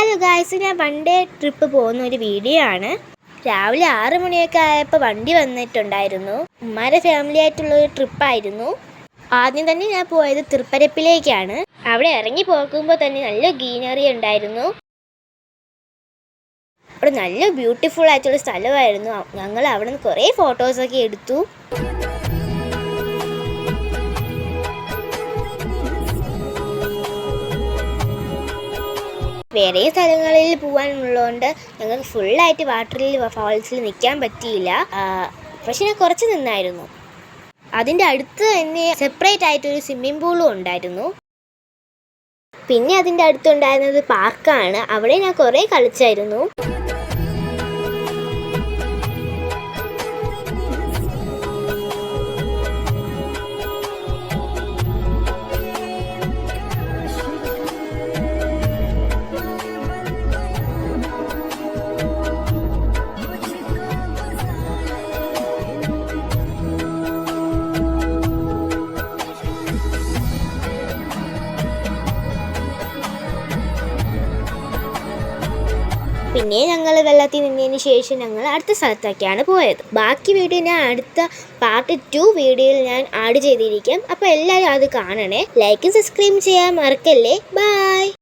Hello guys, ഞാൻ one day trip പോകുന്ന ഒരു വീഡിയോ ആണ്. രാവിലെ 6 മണിയൊക്കെ ആയപ്പോൾ വണ്ടി വന്നിട്ടുണ്ടായിരുന്നു. ഉമ്മാരുടെ ഫാമിലി ആയിട്ടുള്ള ഒരു ട്രിപ്പായിരുന്നു. ആദ്യം തന്നെ ഞാൻ പോയത് തൃപ്പരപ്പിലേക്കാണ്. അവിടെ ഇറങ്ങി പോകുമ്പോൾ തന്നെ നല്ല ഗ്രീനറി ഉണ്ടായിരുന്നു. അവിടെ നല്ല ബ്യൂട്ടിഫുൾ ആയിട്ടുള്ള സ്ഥലമായിരുന്നു. ഞങ്ങൾ അവിടെ നിന്ന് കുറേ ഫോട്ടോസൊക്കെ എടുത്തു. വേറെ സ്ഥലങ്ങളിൽ പോകാനുള്ളതുകൊണ്ട് ഞങ്ങൾക്ക് ഫുള്ളായിട്ട് ഫാൾസിൽ നിൽക്കാൻ പറ്റിയില്ല. പക്ഷെ ഞാൻ കുറച്ച് നിന്നായിരുന്നു. അതിൻ്റെ അടുത്ത് തന്നെ സെപ്പറേറ്റ് ആയിട്ടൊരു സ്വിമ്മിംഗ് പൂളും ഉണ്ടായിരുന്നു. പിന്നെ അതിൻ്റെ അടുത്തുണ്ടായിരുന്നത് പാർക്കാണ്. അവിടെ ഞാൻ കുറേ കളിച്ചായിരുന്നു. പിന്നെ ഞങ്ങൾ വെള്ളത്തിൽ നിന്നതിന് ശേഷം ഞങ്ങൾ അടുത്ത സ്ഥലത്തൊക്കെയാണ് പോയത്. ബാക്കി വീഡിയോ ഞാൻ അടുത്ത പാർട്ട് 2 വീഡിയോയിൽ ഞാൻ ആഡ് ചെയ്തിരിക്കാം. അപ്പോൾ എല്ലാവരും അത് കാണണേ. ലൈക്കും സബ്സ്ക്രൈബ് ചെയ്യാൻ മറക്കല്ലേ. ബൈ.